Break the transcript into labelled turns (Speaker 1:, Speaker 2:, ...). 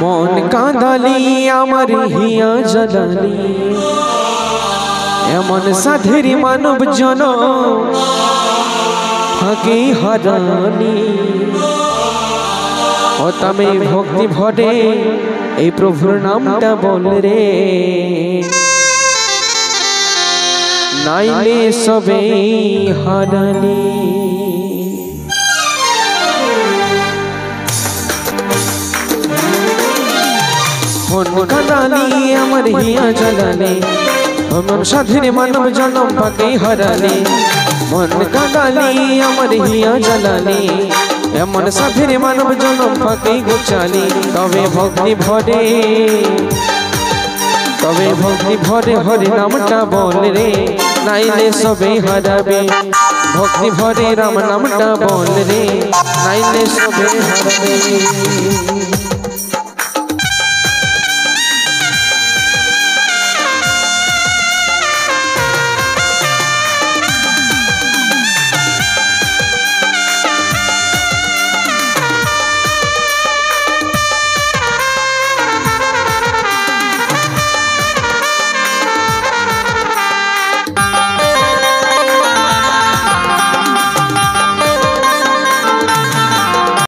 Speaker 1: মন কাঁদালি আমার হিয়া জ্বালালি এমন সাধের মানব জন ফাঁকে হারানি ও তমে ভক্তি ভরে এই প্রভুর নামটা বল রে নাইলে সবে হারানি মন কাঁদালি আমার হিয়া জ্বালালি এমন সাধের মানব জনম ফাঁকে হারালি মন কাঁদালি আমার হিয়া জ্বালালি এমন সাধের মানব জনম ফাঁকে গোচালি তবে ভক্তি ভরে হরে নামটা বল রে নাইলে সবে হারাবে ভক্তি ভরে রাম নামটা বল রে নাইলে সবে হারাবে।